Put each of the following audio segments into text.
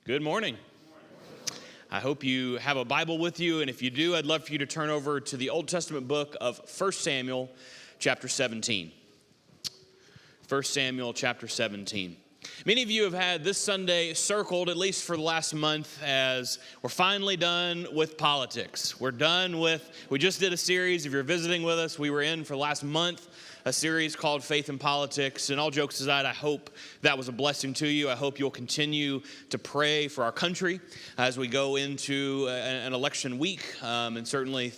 Good morning. I hope you have a Bible with you, and if you do, I'd love for you to turn over to the Old Testament book of 1 Samuel chapter 17. 1 Samuel chapter 17. Many of you have had this Sunday circled, at least for the last month, as we're finally done with politics. We just did a series, if you're visiting with us, we were in for the last month, a series called Faith in Politics. And all jokes aside, I hope that was a blessing to you. I hope you'll continue to pray for our country as we go into an election week. And certainly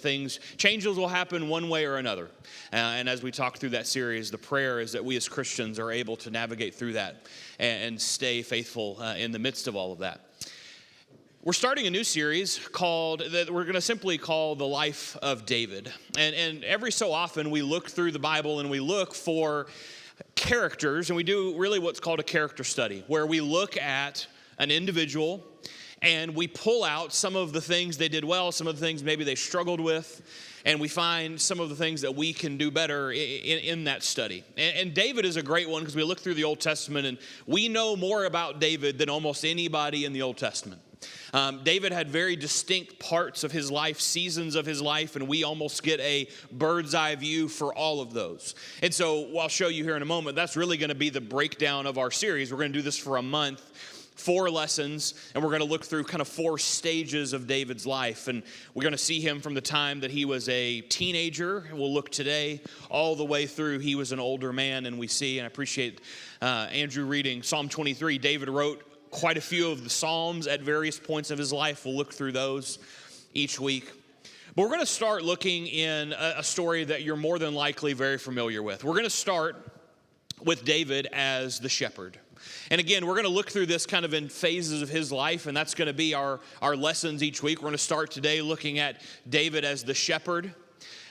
changes will happen one way or another. And as we talk through that series, the prayer is that we as Christians are able to navigate through that and stay faithful in the midst of all of that. We're starting a new series that we're going to simply call The Life of David. And every so often we look through the Bible and we look for characters, and we do really what's called a character study, where we look at an individual and we pull out some of the things they did well, some of the things maybe they struggled with, and we find some of the things that we can do better in that study. And David is a great one because we look through the Old Testament and we know more about David than almost anybody in the Old Testament. David had very distinct parts of his life, seasons of his life, and we almost get a bird's eye view for all of those. And so I'll show you here in a moment, that's really going to be the breakdown of our series. We're going to do this for a month, 4 lessons, and we're going to look through kind of 4 stages of David's life. And we're going to see him from the time that he was a teenager, and we'll look today all the way through he was an older man, and I appreciate Andrew reading Psalm 23. David wrote quite a few of the Psalms at various points of his life. We'll look through those each week. But we're going to start looking in a story that you're more than likely very familiar with. We're going to start with David as the shepherd. And again, we're going to look through this kind of in phases of his life, and that's going to be our lessons each week. We're going to start today looking at David as the shepherd.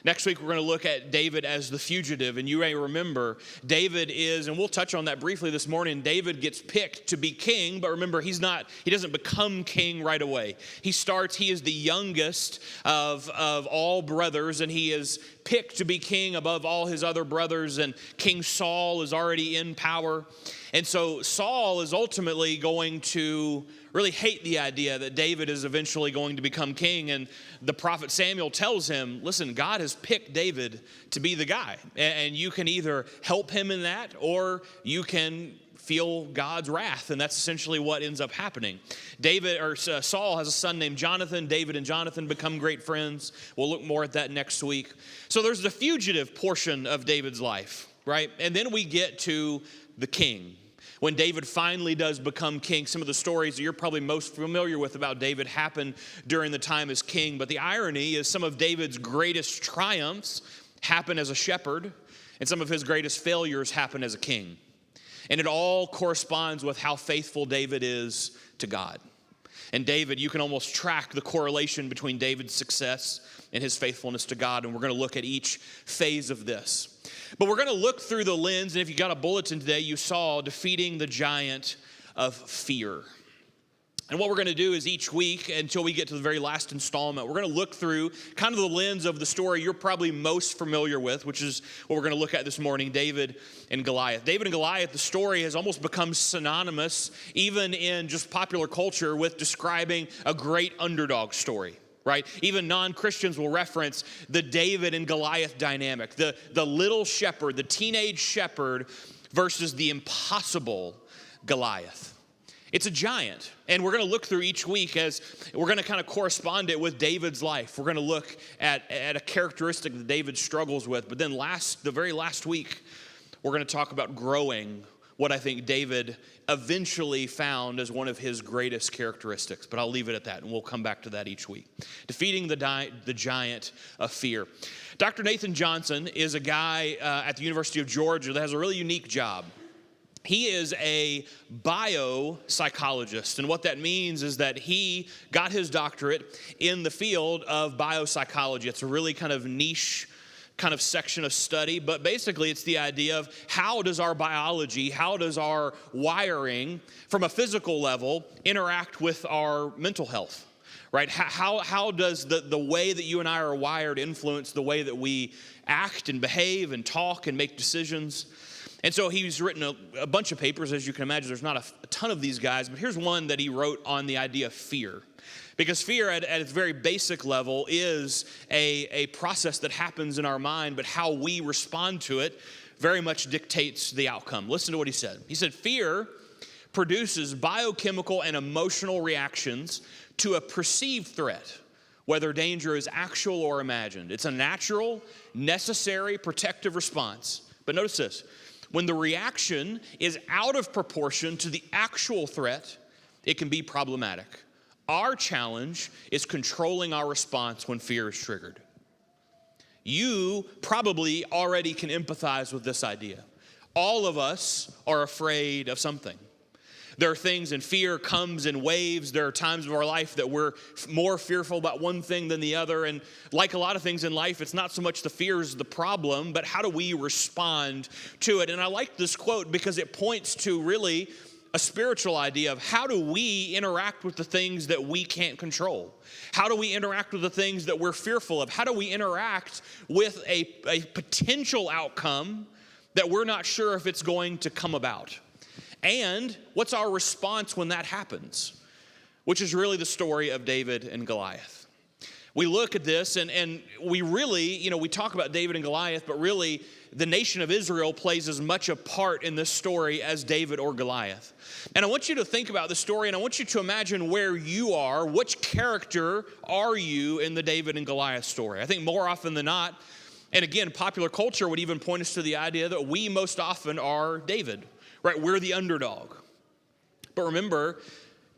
Next week, we're going to look at David as the fugitive. And you may remember, David is, and we'll touch on that briefly this morning, David gets picked to be king, but remember, he doesn't become king right away. He is the youngest of all brothers, and he is picked to be king above all his other brothers, and King Saul is already in power. And so Saul is ultimately going to really hate the idea that David is eventually going to become king. And the prophet Samuel tells him, listen, God has picked David to be the guy. And you can either help him in that, or you can feel God's wrath. And that's essentially what ends up happening. Saul has a son named Jonathan. David and Jonathan become great friends. We'll look more at that next week. So there's the fugitive portion of David's life, right? And then we get to the king. When David finally does become king, some of the stories that you're probably most familiar with about David happen during the time as king. But the irony is some of David's greatest triumphs happen as a shepherd, and some of his greatest failures happen as a king. And it all corresponds with how faithful David is to God. And David, you can almost track the correlation between David's success and his faithfulness to God. And we're going to look at each phase of this. But we're going to look through the lens, and if you got a bulletin today, you saw defeating the giant of fear. And what we're going to do is each week, until we get to the very last installment, we're going to look through kind of the lens of the story you're probably most familiar with, which is what we're going to look at this morning, David and Goliath. David and Goliath, the story has almost become synonymous, even in just popular culture, with describing a great underdog story. Right? Even non-Christians will reference the David and Goliath dynamic, the little shepherd, the teenage shepherd versus the impossible Goliath. It's a giant, and we're going to look through each week as we're going to kind of correspond it with David's life. We're going to look at a characteristic that David struggles with, but then the very last week, we're going to talk about growing what I think David eventually found as one of his greatest characteristics. But I'll leave it at that, and we'll come back to that each week. Defeating the giant of fear. Dr. Nathan Johnson is a guy at the University of Georgia that has a really unique job. He is a biopsychologist, and what that means is that he got his doctorate in the field of biopsychology. It's a really kind of niche kind of section of study, but basically it's the idea of how does our biology, how does our wiring from a physical level interact with our mental health, right? How does the way that you and I are wired influence the way that we act and behave and talk and make decisions? And so he's written a bunch of papers, as you can imagine. There's not a ton of these guys, but here's one that he wrote on the idea of fear. Because fear at its very basic level is a process that happens in our mind, but how we respond to it very much dictates the outcome. Listen to what he said. He said, fear produces biochemical and emotional reactions to a perceived threat, whether danger is actual or imagined. It's a natural, necessary, protective response. But notice this. When the reaction is out of proportion to the actual threat, it can be problematic. Our challenge is controlling our response when fear is triggered. You probably already can empathize with this idea. All of us are afraid of something. There are things, and fear comes in waves. There are times of our life that we're more fearful about one thing than the other. And like a lot of things in life, it's not so much the fear is the problem, but how do we respond to it? And I like this quote because it points to really a spiritual idea of how do we interact with the things that we can't control? How do we interact with the things that we're fearful of? How do we interact with a potential outcome that we're not sure if it's going to come about? And what's our response when that happens? Which is really the story of David and Goliath. We look at this and we really, we talk about David and Goliath, but really the nation of Israel plays as much a part in this story as David or Goliath. And I want you to think about the story, and I want you to imagine where you are. Which character are you in the David and Goliath story? I think more often than not, and again, popular culture would even point us to the idea that we most often are David. Right, we're the underdog. But remember,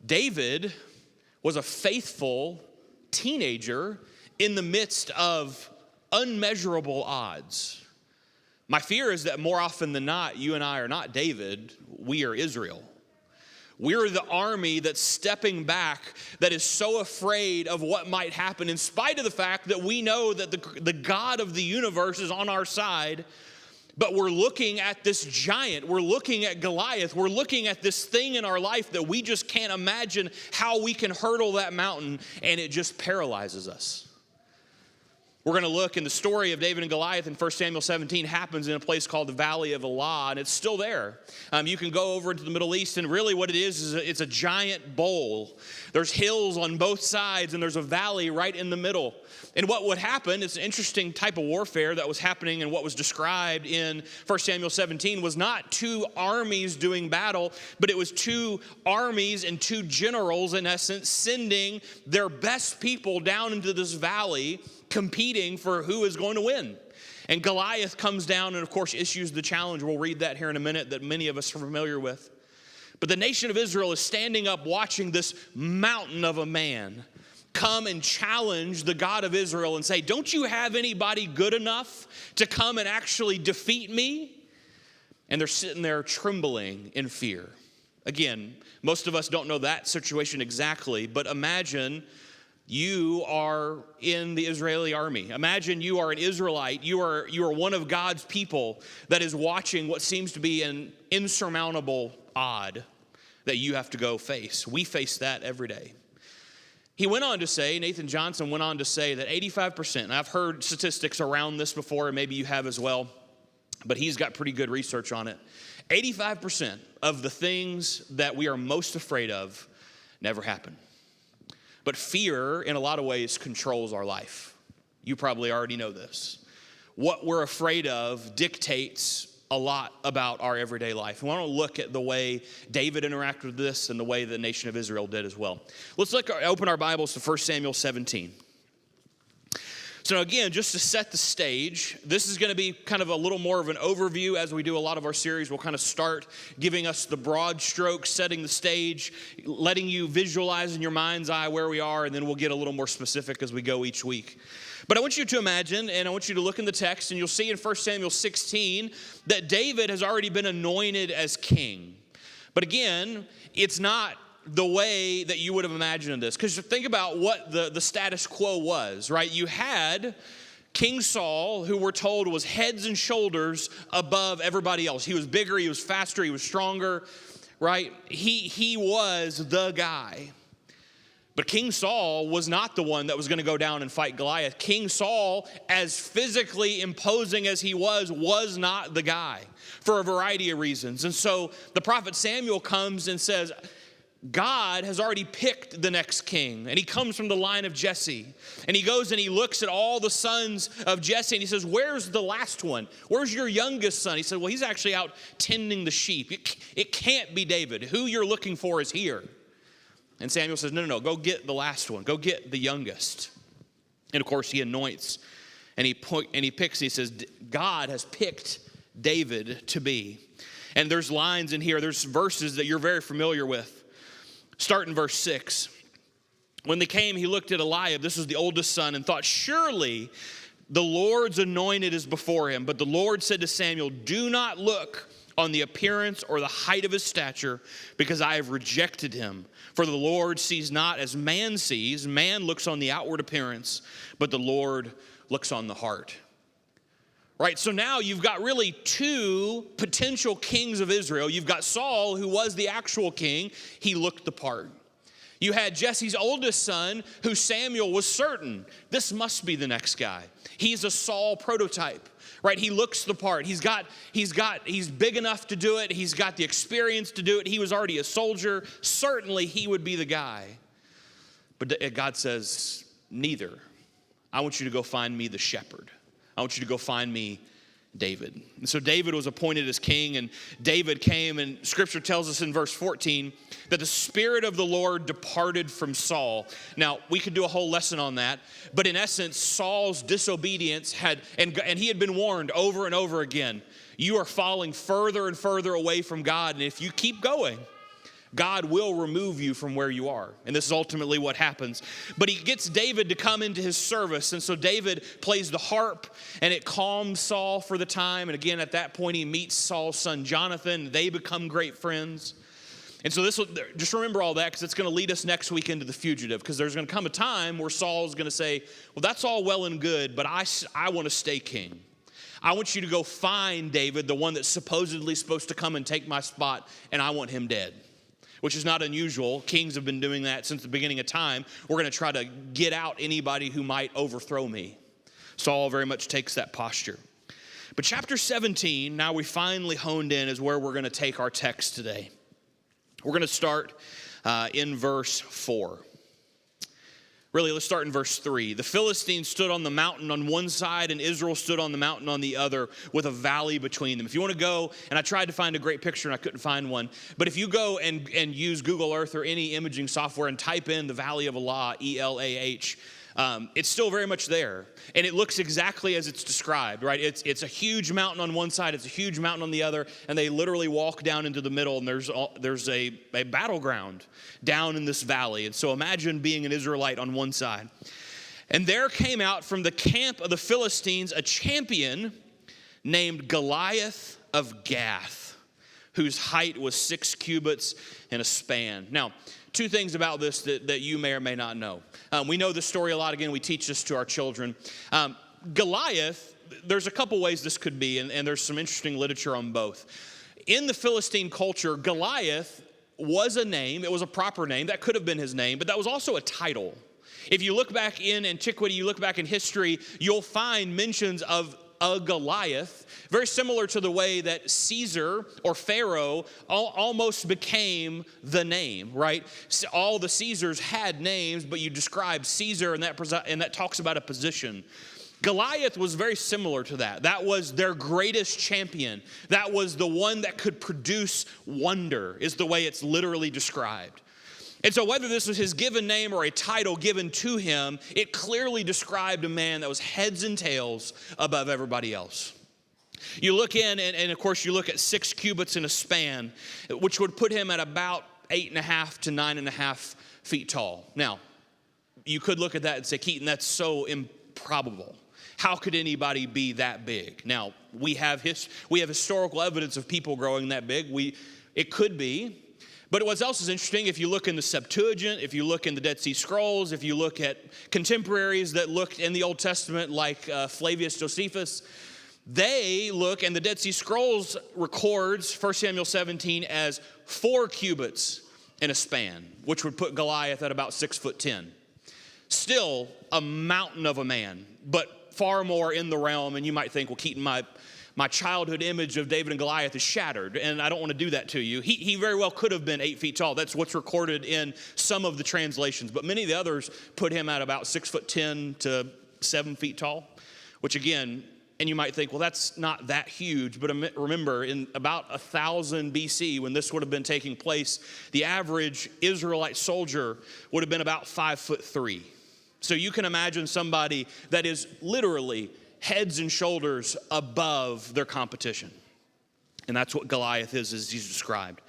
David was a faithful teenager in the midst of unmeasurable odds. My fear is that more often than not, you and I are not David, we are Israel. We're the army that's stepping back, that is so afraid of what might happen, in spite of the fact that we know that the God of the universe is on our side. But we're looking at this giant, we're looking at Goliath, we're looking at this thing in our life that we just can't imagine how we can hurdle that mountain, and it just paralyzes us. We're going to look in the story of David and Goliath in 1 Samuel 17 happens in a place called the Valley of Elah, and it's still there. You can go over into the Middle East, and really what it is it's a giant bowl. There's hills on both sides, and there's a valley right in the middle. And what would happen, it's an interesting type of warfare that was happening, and what was described in 1 Samuel 17 was not two armies doing battle, but it was two armies and two generals, in essence, sending their best people down into this valley, competing for who is going to win. And Goliath comes down and, of course, issues the challenge. We'll read that here in a minute that many of us are familiar with. But the nation of Israel is standing up watching this mountain of a man come and challenge the God of Israel and say, don't you have anybody good enough to come and actually defeat me? And they're sitting there trembling in fear. Again, most of us don't know that situation exactly, but imagine you are in the Israeli army. Imagine you are an Israelite. You are one of God's people that is watching what seems to be an insurmountable odd that you have to go face. We face that every day. He went on to say, Nathan Johnson went on to say that 85%, and I've heard statistics around this before, and maybe you have as well, but he's got pretty good research on it. 85% of the things that we are most afraid of never happen. But fear, in a lot of ways, controls our life. You probably already know this. What we're afraid of dictates a lot about our everyday life. And I want to look at the way David interacted with this and the way the nation of Israel did as well. Let's open our Bibles to 1 Samuel 17. So again, just to set the stage, this is going to be kind of a little more of an overview as we do a lot of our series. We'll kind of start giving us the broad strokes, setting the stage, letting you visualize in your mind's eye where we are, and then we'll get a little more specific as we go each week. But I want you to imagine, and I want you to look in the text, and you'll see in 1 Samuel 16 that David has already been anointed as king. But again, it's not the way that you would have imagined this. Because think about what the status quo was, right? You had King Saul, who we're told was heads and shoulders above everybody else. He was bigger, he was faster, he was stronger, right? He was the guy. But King Saul was not the one that was going to go down and fight Goliath. King Saul, as physically imposing as he was not the guy for a variety of reasons. And so the prophet Samuel comes and says, God has already picked the next king, and he comes from the line of Jesse. And he goes and he looks at all the sons of Jesse, and he says, where's the last one? Where's your youngest son? He said, well, he's actually out tending the sheep. It can't be David. Who you're looking for is here. And Samuel says, no, go get the last one. Go get the youngest. And of course, he anoints, and he picks, he says, God has picked David to be. And there's lines in here, there's verses that you're very familiar with. Start in verse 6. When they came, he looked at Eliab, this was the oldest son, and thought, surely the Lord's anointed is before him. But the Lord said to Samuel, do not look on the appearance or the height of his stature, because I have rejected him. For the Lord sees not as man sees. Man looks on the outward appearance, but the Lord looks on the heart. Right, so now you've got really two potential kings of Israel. You've got Saul, who was the actual king. He looked the part. You had Jesse's oldest son, who Samuel was certain, this must be the next guy. He's a Saul prototype, right? He looks the part. He's big enough to do it. He's got the experience to do it. He was already a soldier. Certainly he would be the guy. But God says, neither. I want you to go find me the shepherd. I want you to go find me David. And so David was appointed as king, and David came, and scripture tells us in verse 14 that the Spirit of the Lord departed from Saul. Now, we could do a whole lesson on that, but in essence, Saul's disobedience and he had been warned over and over again, you are falling further and further away from God, and if you keep going, God will remove you from where you are. And this is ultimately what happens. But he gets David to come into his service. And so David plays the harp, and it calms Saul for the time. And again, at that point, he meets Saul's son Jonathan. They become great friends. And so just remember all that, because it's going to lead us next week into the fugitive. Because there's going to come a time where Saul's going to say, well, that's all well and good, but I want to stay king. I want you to go find David, the one that's supposedly supposed to come and take my spot, and I want him dead. Which is not unusual. Kings have been doing that since the beginning of time. We're going to try to get out anybody who might overthrow me. Saul very much takes that posture. But chapter 17, now we finally honed in, is where we're going to take our text today. We're going to start in verse 4. Really, let's start in verse 3. The Philistines stood on the mountain on one side, and Israel stood on the mountain on the other, with a valley between them. If you want to go, and I tried to find a great picture, and I couldn't find one, but if you go and use Google Earth or any imaging software and type in the Valley of Elah, E-L-A-H, it's still very much there, and it looks exactly as it's described, right? It's a huge mountain on one side, it's a huge mountain on the other, and they literally walk down into the middle, and there's a battleground down in this valley. And so imagine being an Israelite on one side. And there came out from the camp of the Philistines a champion named Goliath of Gath, whose height was 6 cubits and a span. Now, two things about this that you may or may not know. We know this story a lot. Again, we teach this to our children. Goliath, there's a couple ways this could be, and there's some interesting literature on both. In the Philistine culture, Goliath was a name. It was a proper name. That could have been his name, but that was also a title. If you look back in antiquity, you look back in history, you'll find mentions of a Goliath, very similar to the way that Caesar or Pharaoh almost became the name, right? All the Caesars had names, but you describe Caesar, and that talks about a position. Goliath was very similar to that. That was their greatest champion. That was the one that could produce wonder, is the way it's literally described. And so whether this was his given name or a title given to him, it clearly described a man that was heads and tails above everybody else. You look in, and of course you look at 6 cubits in a span, which would put him at about 8.5 to 9.5 feet tall. Now, you could look at that and say, Keaton, that's so improbable. How could anybody be that big? Now, we have historical evidence of people growing that big. It could be. But what else is interesting, if you look in the Septuagint, if you look in the Dead Sea Scrolls, if you look at contemporaries that looked in the Old Testament like Flavius Josephus, they look, and the Dead Sea Scrolls records 1 Samuel 17 as 4 cubits in a span, which would put Goliath at about 6'10". Still a mountain of a man, but far more in the realm. And you might think, well, Keaton, my childhood image of David and Goliath is shattered, and I don't want to do that to you. He very well could have been 8 feet tall. That's what's recorded in some of the translations, but many of the others put him at about 6'10" to 7 feet tall, which again, and you might think, well, that's not that huge, but remember, in about 1000 BC, when this would have been taking place, the average Israelite soldier would have been about 5'3". So you can imagine somebody that is literally heads and shoulders above their competition. And that's what Goliath is, as he's described.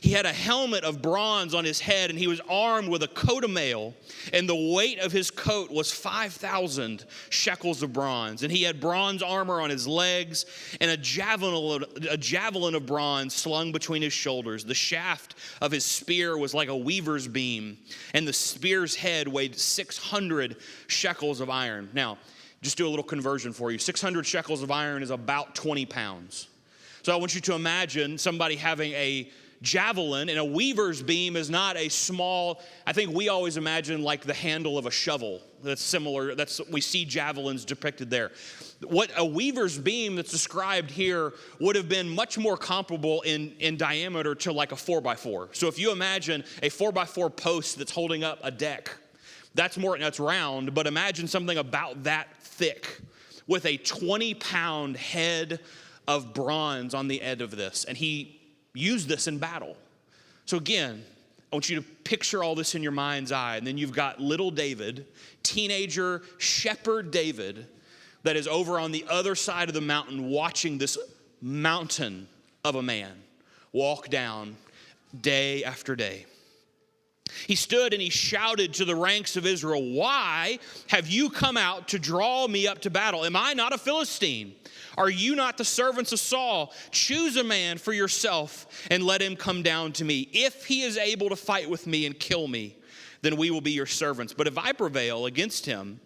He had a helmet of bronze on his head, and he was armed with a coat of mail, and the weight of his coat was 5,000 shekels of bronze. And he had bronze armor on his legs, and a javelin of bronze slung between his shoulders. The shaft of his spear was like a weaver's beam, and the spear's head weighed 600 shekels of iron. Now, just do a little conversion for you. 600 shekels of iron is about 20 pounds. So I want you to imagine somebody having a javelin, and a weaver's beam is not a small, I think we always imagine like the handle of a shovel. That's similar, we see javelins depicted there. What a weaver's beam that's described here would have been much more comparable in diameter to like a 4x4. So if you imagine a 4x4 post that's holding up a deck, that's round, but imagine something about that thick with a 20-pound head of bronze on the end of this. And he used this in battle. So again, I want you to picture all this in your mind's eye. And then you've got little David, teenager shepherd David, that is over on the other side of the mountain watching this mountain of a man walk down day after day. He stood and he shouted to the ranks of Israel, "Why have you come out to draw me up to battle? Am I not a Philistine? Are you not the servants of Saul? Choose a man for yourself and let him come down to me. If he is able to fight with me and kill me, then we will be your servants. But if I prevail against him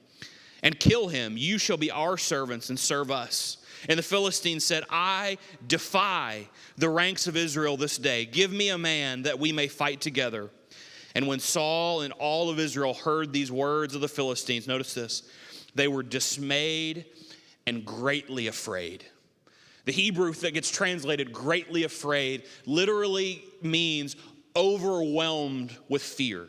and kill him, you shall be our servants and serve us." And the Philistines said, "I defy the ranks of Israel this day. Give me a man that we may fight together." And when Saul and all of Israel heard these words of the Philistines, notice this, they were dismayed and greatly afraid. The Hebrew that gets translated greatly afraid literally means overwhelmed with fear.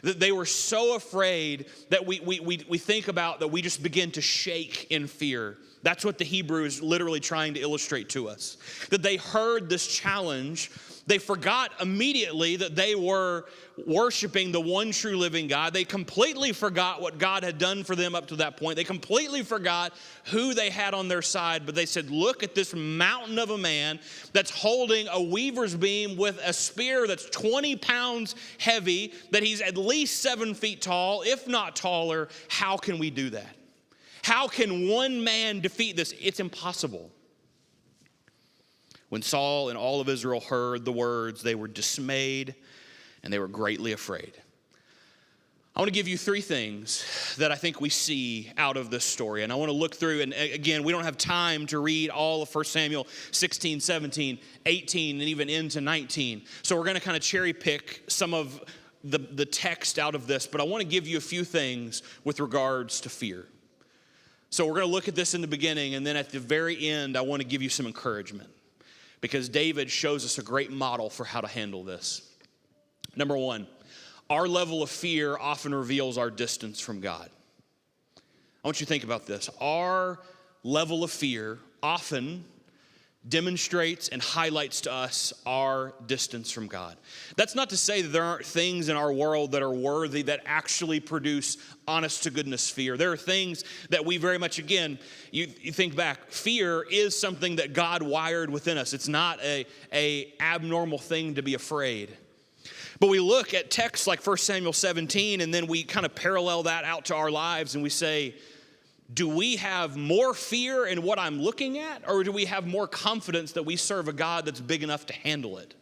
That they were so afraid that we think about that we just begin to shake in fear. That's what the Hebrew is literally trying to illustrate to us. That they heard this challenge, they forgot immediately that they were worshiping the one true living God. They completely forgot what God had done for them up to that point. They completely forgot who they had on their side, but they said, look at this mountain of a man that's holding a weaver's beam with a spear that's 20 pounds heavy, that he's at least 7 feet tall, if not taller. How can we do that? How can one man defeat this? It's impossible. When Saul and all of Israel heard the words, they were dismayed and they were greatly afraid. I want to give you 3 things that I think we see out of this story. And I want to look through, and again, we don't have time to read all of 1 Samuel 16, 17, 18, and even into 19. So we're going to kind of cherry pick some of the text out of this. But I want to give you a few things with regards to fear. So we're going to look at this in the beginning, and then at the very end, I want to give you some encouragement, because David shows us a great model for how to handle this. Number 1, our level of fear often reveals our distance from God. I want you to think about this. Our level of fear often demonstrates and highlights to us our distance from God. That's not to say that there aren't things in our world that are worthy, that actually produce honest to goodness fear. There are things that we very much, again, you think back, fear is something that God wired within us. It's not a abnormal thing to be afraid. But we look at texts like 1 Samuel 17, and then we kind of parallel that out to our lives, and we say, do we have more fear in what I'm looking at, or do we have more confidence that we serve a God that's big enough to handle it?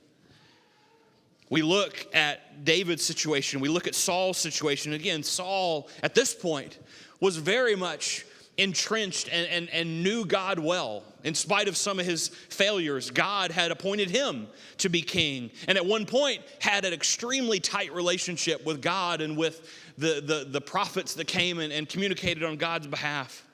We look at David's situation. We look at Saul's situation. Again, Saul, at this point, was very much entrenched and knew God well. In spite of some of his failures, God had appointed him to be king. And at one point had an extremely tight relationship with God and with the prophets that came and communicated on God's behalf.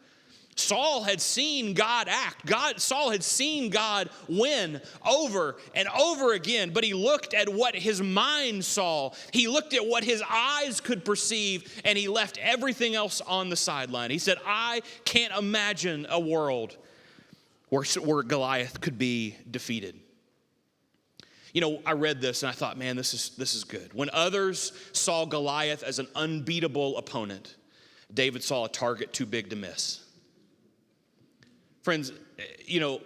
Saul had seen God act. Saul had seen God win over and over again, but he looked at what his mind saw. He looked at what his eyes could perceive, and he left everything else on the sideline. He said, I can't imagine a world where Goliath could be defeated. You know, I read this and I thought, man, this is good. When others saw Goliath as an unbeatable opponent, David saw a target too big to miss. Friends, you know,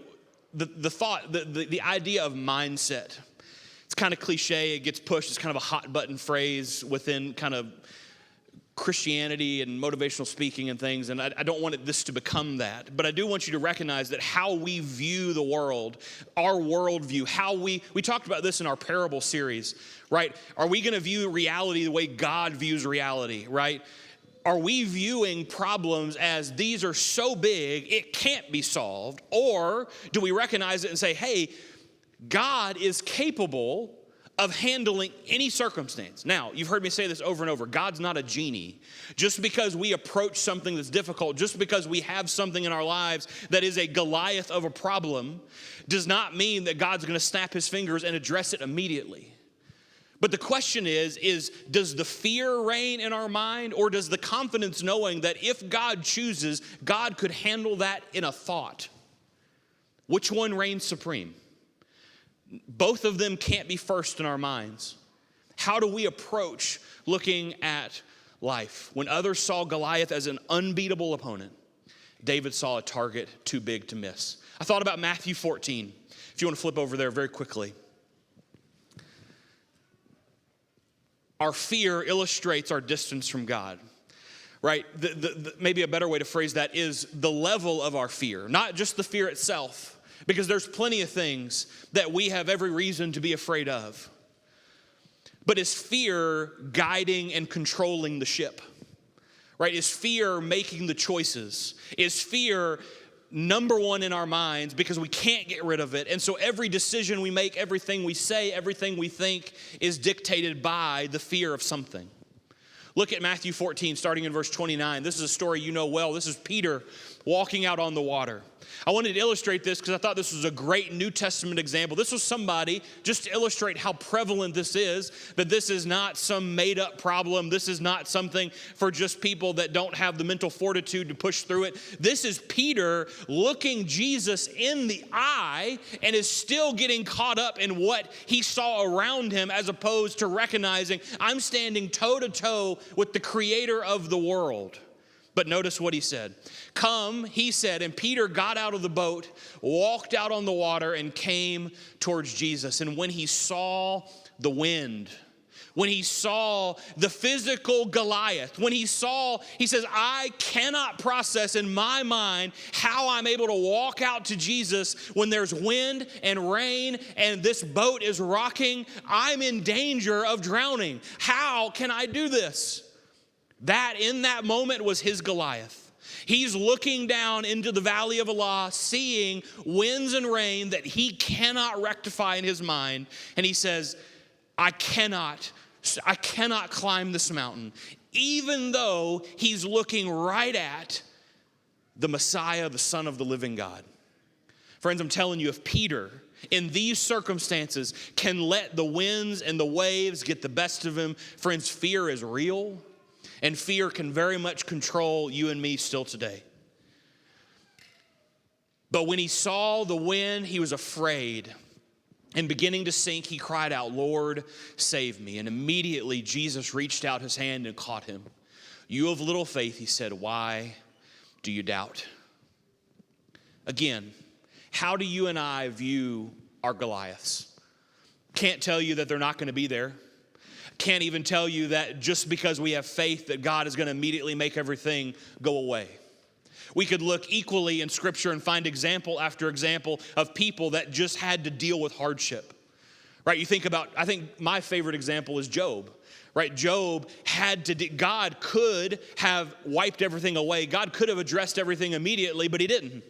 the thought, the idea of mindset, it's kind of cliche, it gets pushed, it's kind of a hot button phrase within kind of Christianity and motivational speaking and things, and I don't want this to become that, but I do want you to recognize that how we view the world, our worldview, how we talked about this in our parable series, right? Are we going to view reality the way God views reality, right? Are we viewing problems as these are so big, it can't be solved? Or do we recognize it and say, hey, God is capable of handling any circumstance? Now, you've heard me say this over and over. God's not a genie. Just because we approach something that's difficult, just because we have something in our lives that is a Goliath of a problem, does not mean that God's going to snap his fingers and address it immediately. But the question is does the fear reign in our mind, or does the confidence knowing that if God chooses, God could handle that in a thought? Which one reigns supreme? Both of them can't be first in our minds. How do we approach looking at life? When others saw Goliath as an unbeatable opponent, David saw a target too big to miss. I thought about Matthew 14. If you want to flip over there very quickly. Our fear illustrates our distance from God, right? Maybe a better way to phrase that is the level of our fear, not just the fear itself, because there's plenty of things that we have every reason to be afraid of. But is fear guiding and controlling the ship, right? Is fear making the choices? Is fear number one in our minds because we can't get rid of it? And so every decision we make, everything we say, everything we think is dictated by the fear of something. Look at Matthew 14, starting in verse 29. This is a story you know well. This is Peter walking out on the water. I wanted to illustrate this because I thought this was a great New Testament example. This was somebody, just to illustrate how prevalent this is, that this is not some made-up problem. This is not something for just people that don't have the mental fortitude to push through it. This is Peter looking Jesus in the eye and is still getting caught up in what he saw around him, as opposed to recognizing, I'm standing toe-to-toe with the creator of the world. But notice what he said. Come, he said, and Peter got out of the boat, walked out on the water, and came towards Jesus. And when he saw the wind, when he saw the physical Goliath, when he says, I cannot process in my mind how I'm able to walk out to Jesus when there's wind and rain and this boat is rocking. I'm in danger of drowning. How can I do this? That in that moment was his Goliath. He's looking down into the valley of Elah, seeing winds and rain that he cannot rectify in his mind. And he says, I cannot climb this mountain, even though he's looking right at the Messiah, the Son of the living God. Friends, I'm telling you, if Peter, in these circumstances, can let the winds and the waves get the best of him, friends, fear is real. And fear can very much control you and me still today. But when he saw the wind, he was afraid. And beginning to sink, he cried out, Lord, save me. And immediately Jesus reached out his hand and caught him. You of little faith, he said, why do you doubt? Again, how do you and I view our Goliaths? Can't tell you that they're not going to be there. Can't even tell you that just because we have faith that God is going to immediately make everything go away. We could look equally in Scripture and find example after example of people that just had to deal with hardship, right? You think about, I think my favorite example is Job, right? Job God could have wiped everything away. God could have addressed everything immediately, but he didn't.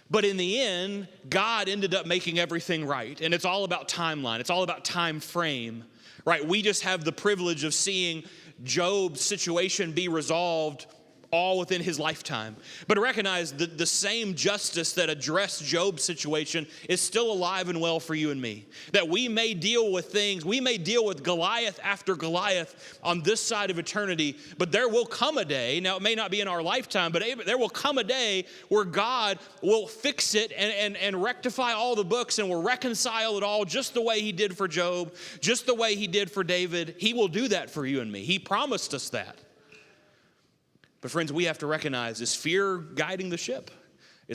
But in the end, God ended up making everything right. And it's all about timeline. It's all about time frame, right? We just have the privilege of seeing Job's situation be resolved all within his lifetime. But recognize that the same justice that addressed Job's situation is still alive and well for you and me. That we may deal with things, we may deal with Goliath after Goliath on this side of eternity, but there will come a day, now it may not be in our lifetime, but there will come a day where God will fix it and rectify all the books and will reconcile it all just the way he did for Job, just the way he did for David. He will do that for you and me. He promised us that. But friends, we have to recognize, is fear guiding the ship?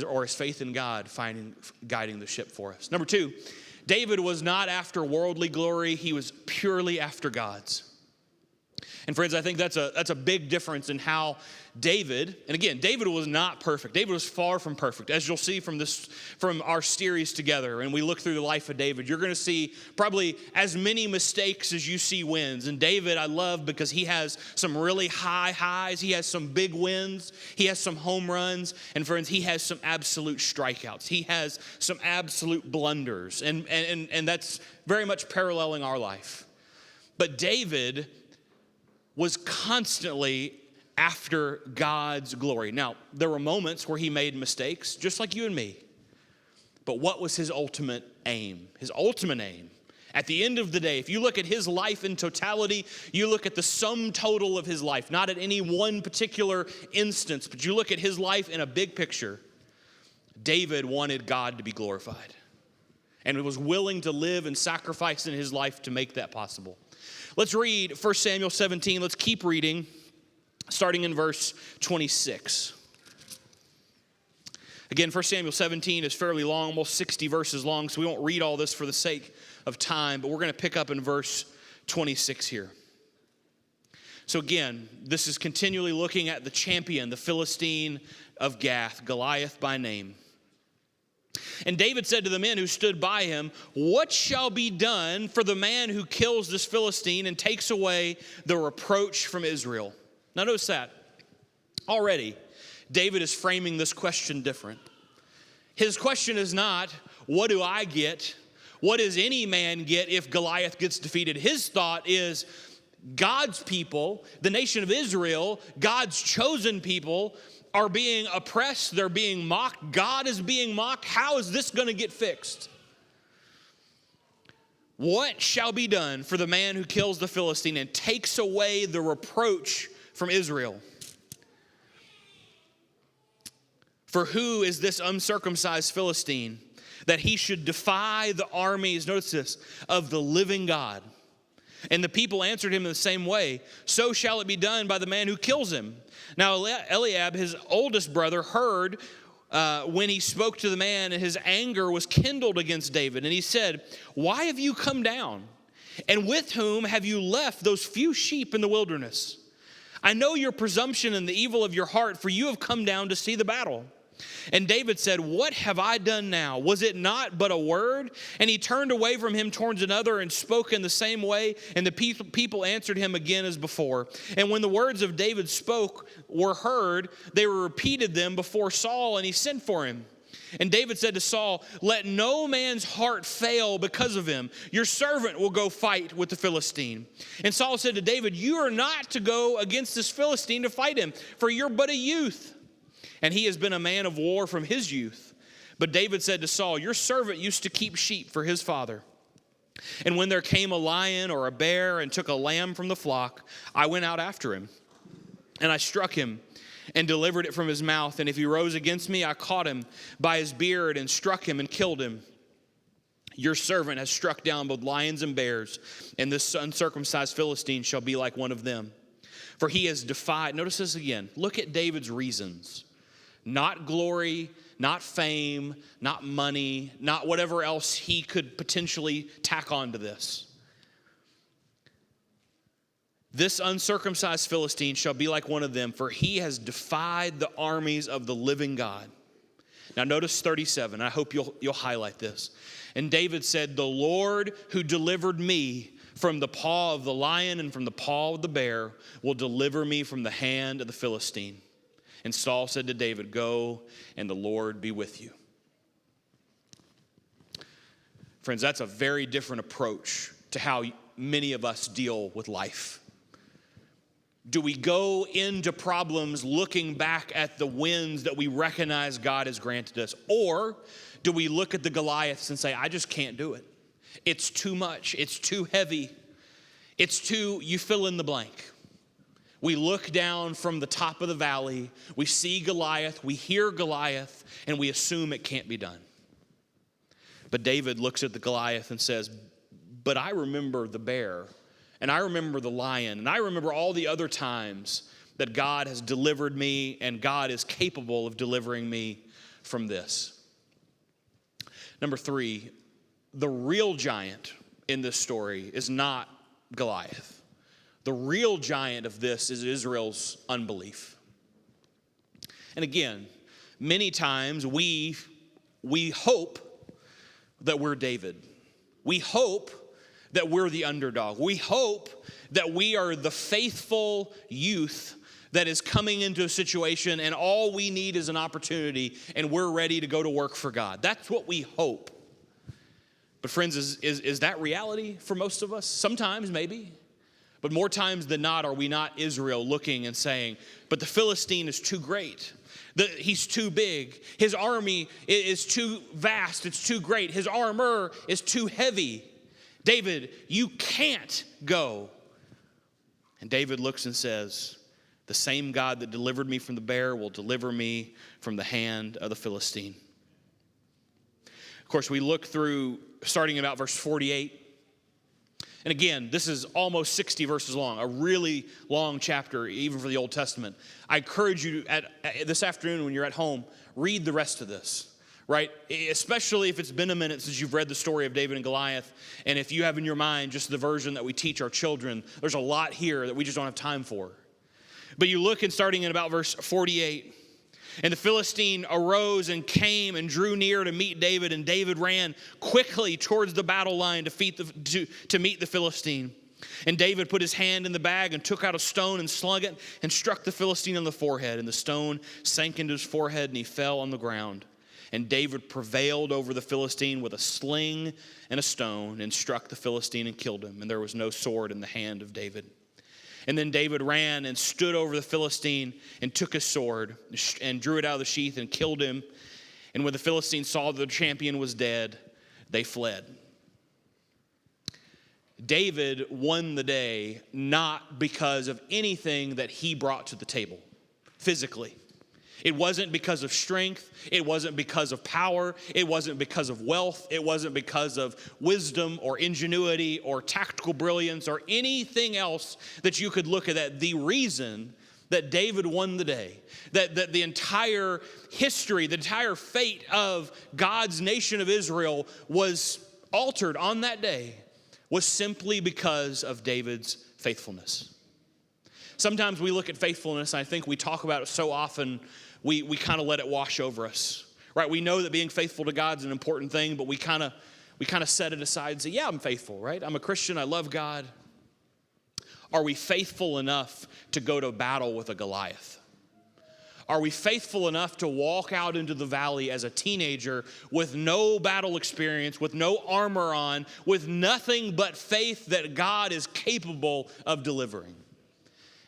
Or is faith in God guiding the ship for us? Number two, David was not after worldly glory. He was purely after God's. And friends, I think that's a big difference in how David, and again, David was not perfect. David was far from perfect. As you'll see from our series together, and we look through the life of David, you're going to see probably as many mistakes as you see wins. And David, I love because he has some really high highs. He has some big wins. He has some home runs. And friends, he has some absolute strikeouts. He has some absolute blunders. And that's very much paralleling our life. But David was constantly after God's glory. Now, there were moments where he made mistakes, just like you and me. But what was his ultimate aim? His ultimate aim, at the end of the day, if you look at his life in totality, you look at the sum total of his life, not at any one particular instance, but you look at his life in a big picture, David wanted God to be glorified. And was willing to live and sacrifice in his life to make that possible. Let's read 1 Samuel 17. Let's keep reading, starting in verse 26. Again, 1 Samuel 17 is fairly long, almost 60 verses long, so we won't read all this for the sake of time, but we're going to pick up in verse 26 here. So again, this is continually looking at the champion, the Philistine of Gath, Goliath by name. And David said to the men who stood by him, "What shall be done for the man who kills this Philistine and takes away the reproach from Israel?" Now notice that. Already, David is framing this question different. His question is not, what do I get? What does any man get if Goliath gets defeated? His thought is, God's people, the nation of Israel, God's chosen people, are being oppressed, they're being mocked, God is being mocked. How is this going to get fixed? What shall be done for the man who kills the Philistine and takes away the reproach from Israel? For who is this uncircumcised Philistine that he should defy the armies, notice this, of the living God? And the people answered him in the same way, "So shall it be done by the man who kills him." Now Eliab, his oldest brother, heard when he spoke to the man, and his anger was kindled against David. And he said, "Why have you come down? And with whom have you left those few sheep in the wilderness? I know your presumption and the evil of your heart, for you have come down to see the battle." And David said, "What have I done now? Was it not but a word?" And he turned away from him towards another and spoke in the same way. And the people answered him again as before. And when the words of David spoke were heard, they were repeated them before Saul, and he sent for him. And David said to Saul, "Let no man's heart fail because of him. Your servant will go fight with the Philistine." And Saul said to David, "You are not to go against this Philistine to fight him, for you're but a youth. And he has been a man of war from his youth." But David said to Saul, "Your servant used to keep sheep for his father. And when there came a lion or a bear and took a lamb from the flock, I went out after him. And I struck him and delivered it from his mouth. And if he rose against me, I caught him by his beard and struck him and killed him. Your servant has struck down both lions and bears, and this uncircumcised Philistine shall be like one of them. For he has defied," notice this again, look at David's reasons. Not glory, not fame, not money, not whatever else he could potentially tack onto this. "This uncircumcised Philistine shall be like one of them, for he has defied the armies of the living God." Now notice 37. I hope you'll highlight this. And David said, the Lord who delivered me from the paw of the lion and from the paw of the bear will deliver me from the hand of the Philistine. And Saul said to David, go, and the Lord be with you. Friends, that's a very different approach to how many of us deal with life. Do we go into problems looking back at the wins that we recognize God has granted us? Or do we look at the Goliaths and say, I just can't do it. It's too much. It's too heavy. It's too, you fill in the blank. We look down from the top of the valley. We see Goliath. We hear Goliath. And we assume it can't be done. But David looks at the Goliath and says, but I remember the bear. And I remember the lion, and I remember all the other times that God has delivered me, and God is capable of delivering me from this. Number 3, the real giant in this story is not Goliath. The real giant of this is Israel's unbelief. And again, many times we hope that we're David. We hope that we're the underdog. We hope that we are the faithful youth that is coming into a situation and all we need is an opportunity and we're ready to go to work for God. That's what we hope. But friends, is that reality for most of us? Sometimes, maybe. But more times than not, are we not Israel looking and saying, but the Philistine is too great. He's too big. His army is too vast. It's too great. His armor is too heavy. David, you can't go. And David looks and says, the same God that delivered me from the bear will deliver me from the hand of the Philistine. Of course, we look through, starting about verse 48. And again, this is almost 60 verses long, a really long chapter, even for the Old Testament. I encourage you this afternoon when you're at home, read the rest of this. Right? Especially if it's been a minute since you've read the story of David and Goliath. And if you have in your mind just the version that we teach our children, there's a lot here that we just don't have time for. But you look and starting in about verse 48. And the Philistine arose and came and drew near to meet David. And David ran quickly towards the battle line to meet the Philistine. And David put his hand in the bag and took out a stone and slung it and struck the Philistine on the forehead. And the stone sank into his forehead and he fell on the ground. And David prevailed over the Philistine with a sling and a stone and struck the Philistine and killed him. And there was no sword in the hand of David. And then David ran and stood over the Philistine and took his sword and drew it out of the sheath and killed him. And when the Philistines saw that the champion was dead, they fled. David won the day not because of anything that he brought to the table physically. It wasn't because of strength. It wasn't because of power. It wasn't because of wealth. It wasn't because of wisdom or ingenuity or tactical brilliance or anything else that you could look at that. The reason that David won the day, that the entire history, the entire fate of God's nation of Israel was altered on that day was simply because of David's faithfulness. Sometimes we look at faithfulness, and I think we talk about it so often, we kind of let it wash over us, right? We know that being faithful to God is an important thing, but we kind of set it aside and say, yeah, I'm faithful, right? I'm a Christian. I love God. Are we faithful enough to go to battle with a Goliath? Are we faithful enough to walk out into the valley as a teenager with no battle experience, with no armor on, with nothing but faith that God is capable of delivering?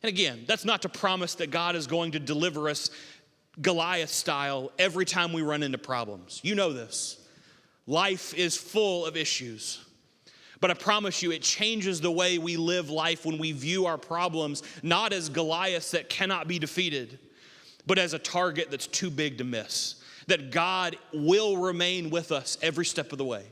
And again, that's not to promise that God is going to deliver us Goliath style every time we run into problems. You know this. Life is full of issues. But I promise you, it changes the way we live life when we view our problems not as Goliaths that cannot be defeated, but as a target that's too big to miss. That God will remain with us every step of the way,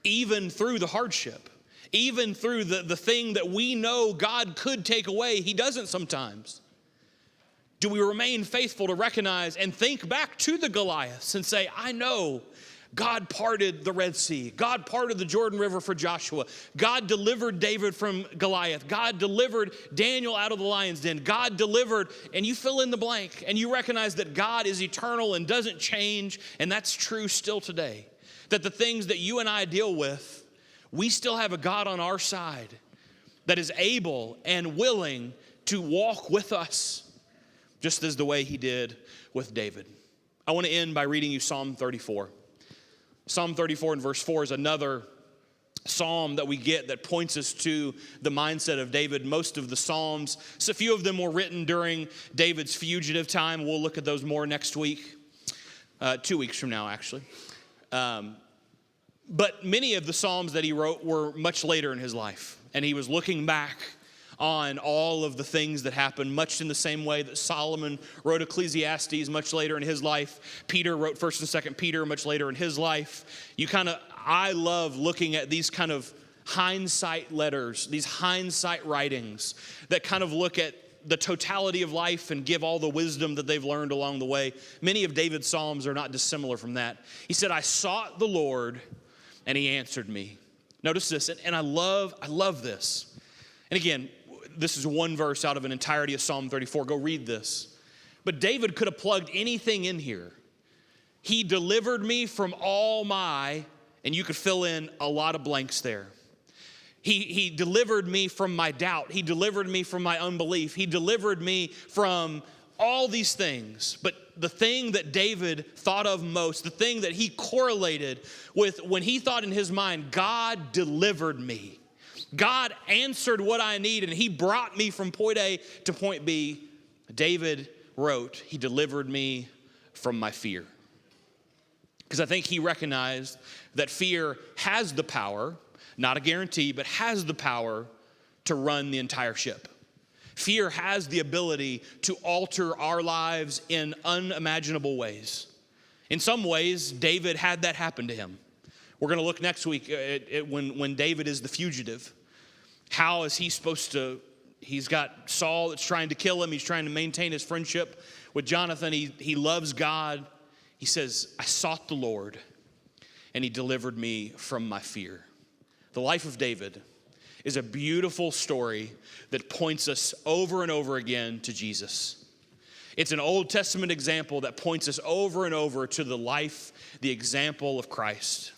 even through the hardship, even through the thing that we know God could take away. He doesn't sometimes. Do we remain faithful to recognize and think back to the Goliaths and say, I know God parted the Red Sea. God parted the Jordan River for Joshua. God delivered David from Goliath. God delivered Daniel out of the lion's den. God delivered, and you fill in the blank, and you recognize that God is eternal and doesn't change, and that's true still today. That the things that you and I deal with, we still have a God on our side that is able and willing to walk with us, just as the way he did with David. I want to end by reading you Psalm 34. Psalm 34 and verse 4 is another psalm that we get that points us to the mindset of David. Most of the psalms, so a few of them were written during David's fugitive time. We'll look at those more next week, 2 weeks from now, actually. But many of the psalms that he wrote were much later in his life, and he was looking back on all of the things that happened, much in the same way that Solomon wrote Ecclesiastes much later in his life. Peter wrote 1st and 2nd Peter much later in his life. I love looking at these kind of hindsight letters, these hindsight writings that kind of look at the totality of life and give all the wisdom that they've learned along the way. Many of David's psalms are not dissimilar from that. He said, I sought the Lord and he answered me. Notice this, and I love this. And again, this is one verse out of an entirety of Psalm 34. Go read this. But David could have plugged anything in here. He delivered me from all my, and you could fill in a lot of blanks there. He delivered me from my doubt. He delivered me from my unbelief. He delivered me from all these things. But the thing that David thought of most, the thing that he correlated with when he thought in his mind, God delivered me. God answered what I need, and he brought me from point A to point B. David wrote, he delivered me from my fear. Because I think he recognized that fear has the power, not a guarantee, but has the power to run the entire ship. Fear has the ability to alter our lives in unimaginable ways. In some ways, David had that happen to him. We're going to look next week at when David is the fugitive. How is he supposed to, he's got Saul that's trying to kill him. He's trying to maintain his friendship with Jonathan. He loves God. He says, I sought the Lord, and he delivered me from my fear. The life of David is a beautiful story that points us over and over again to Jesus. It's an Old Testament example that points us over and over to the life, the example of Christ.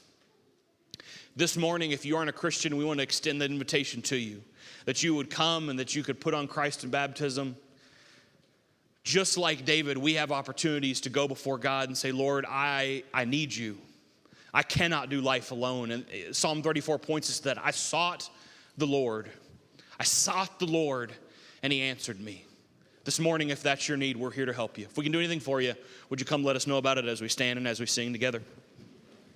This morning, if you aren't a Christian, we want to extend that invitation to you, that you would come and that you could put on Christ in baptism. Just like David, we have opportunities to go before God and say, Lord, I need you. I cannot do life alone. And Psalm 34 points us to that. I sought the Lord. I sought the Lord, and he answered me. This morning, if that's your need, we're here to help you. If we can do anything for you, would you come let us know about it as we stand and as we sing together?